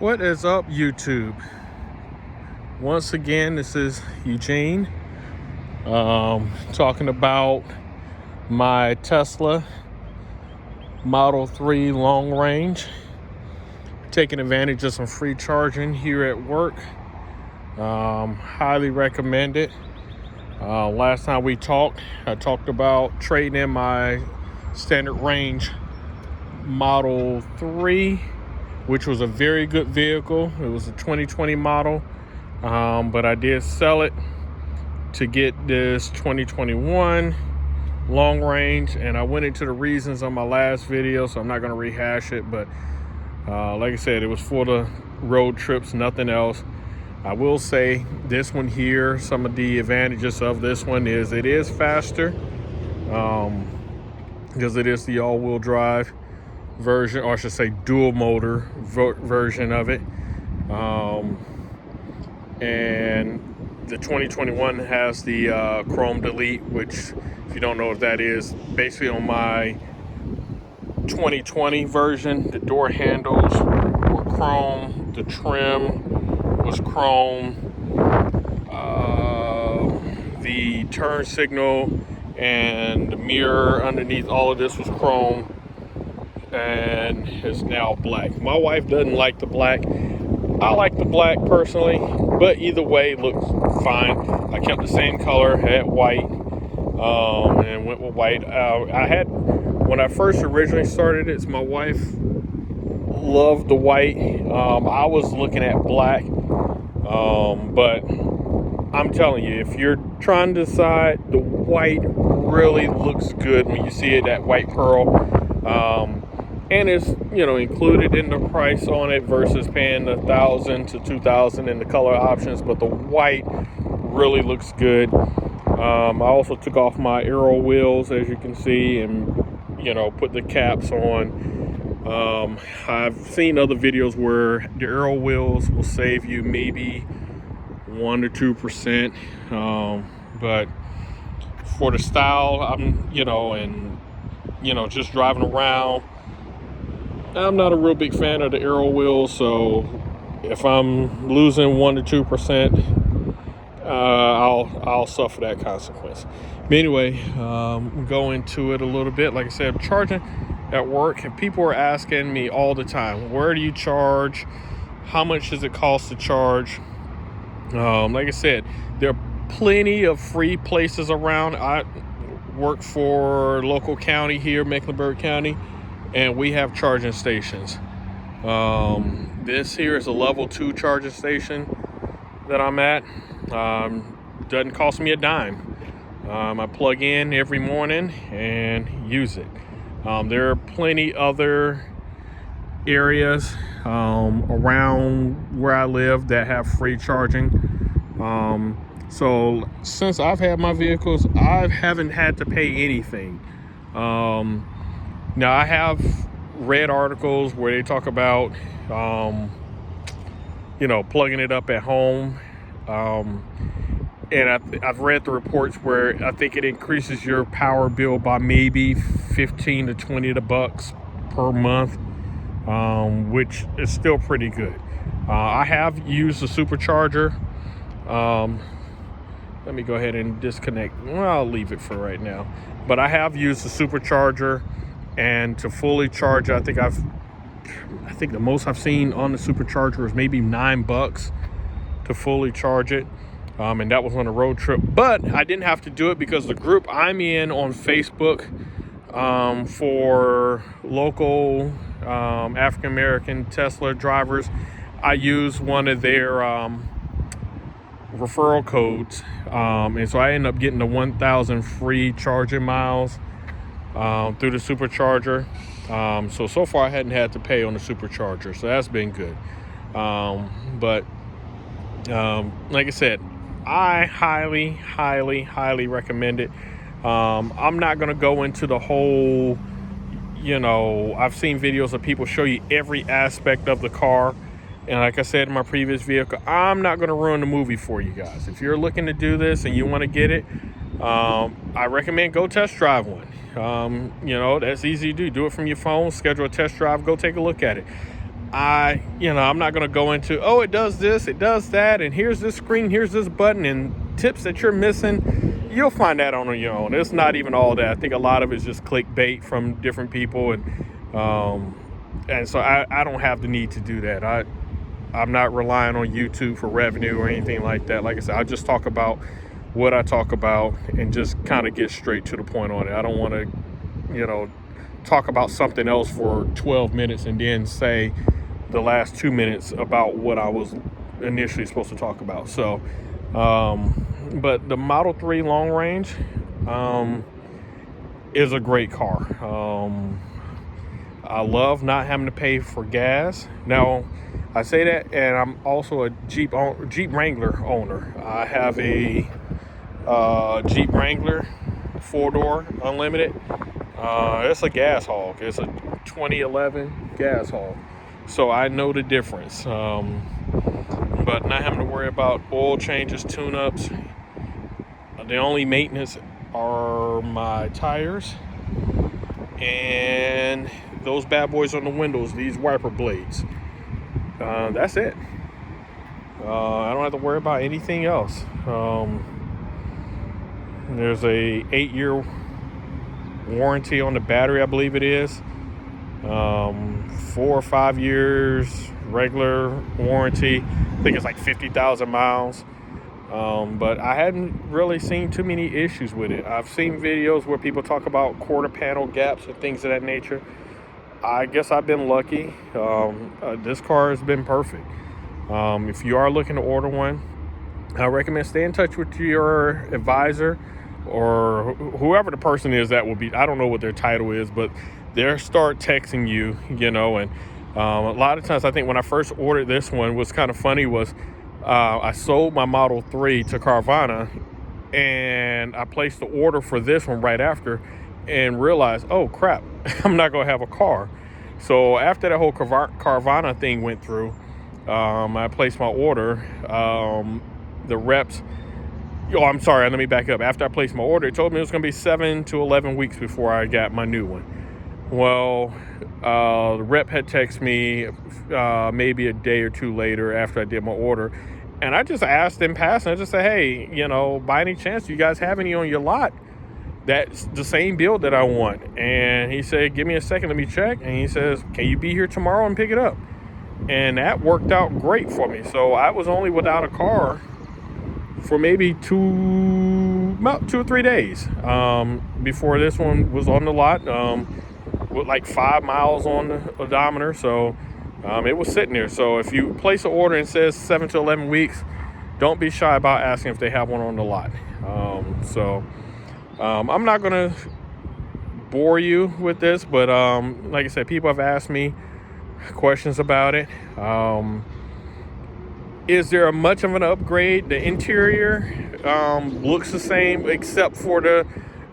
What is up, YouTube? Once again, this is Eugene talking about my Tesla Model 3 long range, taking advantage of some free charging here at work. Highly recommend it. Last time we talked, I talked about trading in my standard range Model 3, which was a very good vehicle. It was a 2020 model, but I did sell it to get this 2021 long range, and I went into the reasons on my last video, so I'm not going to rehash it, but like I said, it was for the road trips, nothing else. I will say this one here, some of the advantages of this one is it is faster, because it is the all-wheel drive version, or I should say dual motor version of it. And the 2021 has the chrome delete, which, if you don't know what that is, basically on my 2020 version, the door handles were chrome, the trim was chrome, the turn signal and the mirror underneath all of this was chrome, and is now black. My wife doesn't like the black. I like the black personally, but either way it looks fine. I kept the same color, had white, and went with white. When I first originally started it, my wife loved the white. I was looking at black, but I'm telling you, if you're trying to decide, the white really looks good when you see it, that white pearl. And it's, included in the price on it versus paying $1,000 to $2,000 in the color options. But the white really looks good. I also took off my aero wheels, as you can see, and put the caps on. I've seen other videos where the aero wheels will save you maybe 1 to 2%. But for the style, I'm just driving around, I'm not a real big fan of the aero wheels, so if I'm losing 1 to 2%, I'll suffer that consequence. But anyway, go into it a little bit. Like I said, I'm charging at work, and people are asking me all the time, where do you charge? How much does it cost to charge? Like I said, there are plenty of free places around. I work for local county here, Mecklenburg County, and we have charging stations. This here is a level 2 charging station that I'm at. Doesn't cost me a dime. I plug in every morning and use it. There are plenty other areas around where I live that have free charging. So since I've had my vehicles, I haven't had to pay anything. Now, I have read articles where they talk about, plugging it up at home. And I've read the reports where I think it increases your power bill by maybe 15 to 20 bucks per month, which is still pretty good. I have used the supercharger. Let me go ahead and disconnect. Well, I'll leave it for right now. But I have used the supercharger, and to fully charge, I think the most I've seen on the supercharger is maybe $9 to fully charge it. And that was on a road trip, but I didn't have to do it because the group I'm in on Facebook for local African-American Tesla drivers, I use one of their referral codes, and so I ended up getting the 1,000 free charging miles through the supercharger. So far I hadn't had to pay on the supercharger, so that's been good. But like I said, I highly, highly, highly recommend it. I'm not going to go into the whole, I've seen videos of people show you every aspect of the car. And like I said in my previous vehicle, I'm not going to ruin the movie for you guys. If you're looking to do this and you want to get it, I recommend go test drive one. That's easy to do. Do it from your phone, schedule a test drive, go take a look at it. I'm not going to go into, oh, it does this, it does that, and here's this screen, here's this button, and tips that you're missing. You'll find that on your own. It's not even all that. I think a lot of it's just clickbait from different people, and so I don't have the need to do that. I'm not relying on YouTube for revenue or anything like that. Like I said, I just talk about what I talk about and just kind of get straight to the point on it. I don't want to, talk about something else for 12 minutes and then say the last 2 minutes about what I was initially supposed to talk about. So, but the Model 3 long range is a great car. I love not having to pay for gas. Now, I say that, and I'm also a Jeep Wrangler owner. I have a Jeep Wrangler 4-door unlimited. It's a gas hog. It's a 2011 gas hog. So I know the difference. But not having to worry about oil changes, tune-ups. The only maintenance are my tires and those bad boys on the windows, these wiper blades. That's it. I don't have to worry about anything else. There's a 8-year warranty on the battery, I believe it is. 4 or 5 years regular warranty. I think it's like 50,000 miles. But I hadn't really seen too many issues with it. I've seen videos where people talk about quarter panel gaps and things of that nature. I guess I've been lucky. This car has been perfect. If you are looking to order one, I recommend stay in touch with your advisor or whoever the person is that will be. I don't know what their title is, but they'll start texting you, and a lot of times I think when I first ordered this one, what's kind of funny was I sold my Model 3 to Carvana and I placed the order for this one right after and realized, oh crap, I'm not going to have a car. So after that whole Carvana thing went through, I placed my order. The reps, I'm sorry, let me back up. After I placed my order, it told me it was going to be 7 to 11 weeks before I got my new one. Well, the rep had texted me maybe a day or two later after I did my order. And I just asked in passing, I just said, hey, by any chance, do you guys have any on your lot that's the same build that I want? And he said, give me a second, let me check. And he says, can you be here tomorrow and pick it up? And that worked out great for me. So I was only without a car for maybe about 2 or 3 days before this one was on the lot, with like 5 miles on the odometer. So it was sitting there. So if you place an order and it says 7 to 11 weeks, don't be shy about asking if they have one on the lot. I'm not going to bore you with this, but like I said, people have asked me questions about it. Is there much of an upgrade? The interior looks the same except for the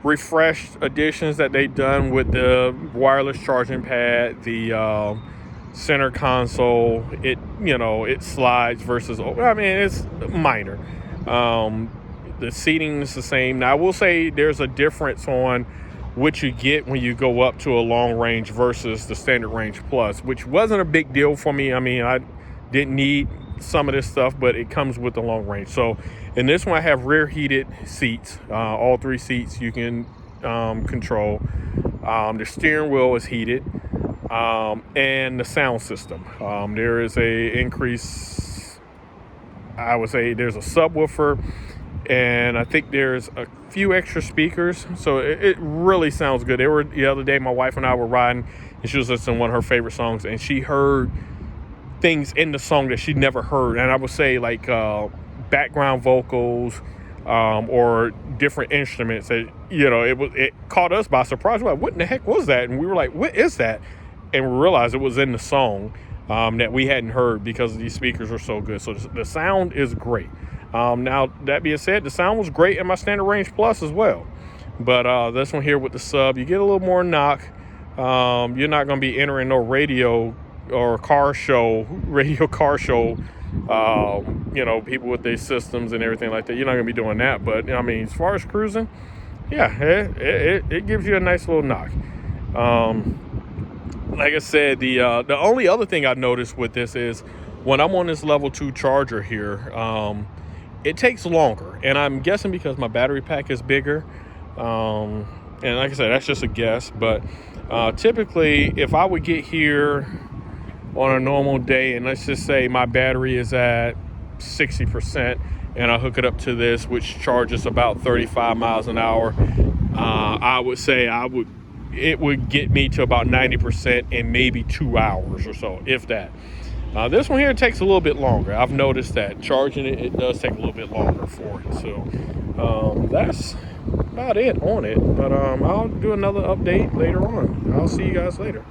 refreshed additions that they've done with the wireless charging pad, the center console. It slides versus, it's minor. The seating is the same. Now I will say there's a difference on what you get when you go up to a long range versus the standard range plus, which wasn't a big deal for me. I didn't need some of this stuff, but it comes with the long range. So in this one, I have rear heated seats, all 3 seats you can control. The steering wheel is heated, and the sound system. There is a increase. I would say there's a subwoofer, and I think there's a few extra speakers. So it really sounds good. The other day, my wife and I were riding, and she was listening to one of her favorite songs, and she heard things in the song that she never heard. And I would say like background vocals or different instruments that, it caught us by surprise. We're like, what in the heck was that? And we were like, what is that? And we realized it was in the song that we hadn't heard because these speakers were so good. So the sound is great. Now, that being said, the sound was great in my standard range plus as well. But this one here with the sub, you get a little more knock. You're not going to be entering no radio car show, people with their systems and everything like that. You're not going to be doing that. But, as far as cruising, yeah, it gives you a nice little knock. like I said, the only other thing I noticed with this is when I'm on this level 2 charger here, it takes longer, and I'm guessing because my battery pack is bigger. And like I said, that's just a guess, but typically if I would get here on a normal day, and let's just say my battery is at 60%, and I hook it up to this, which charges about 35 miles an hour, I would say it would get me to about 90% in maybe 2 hours or so, if that. This one here takes a little bit longer. I've noticed that charging it does take a little bit longer for it. So that's about it on it. But I'll do another update later on. I'll see you guys later.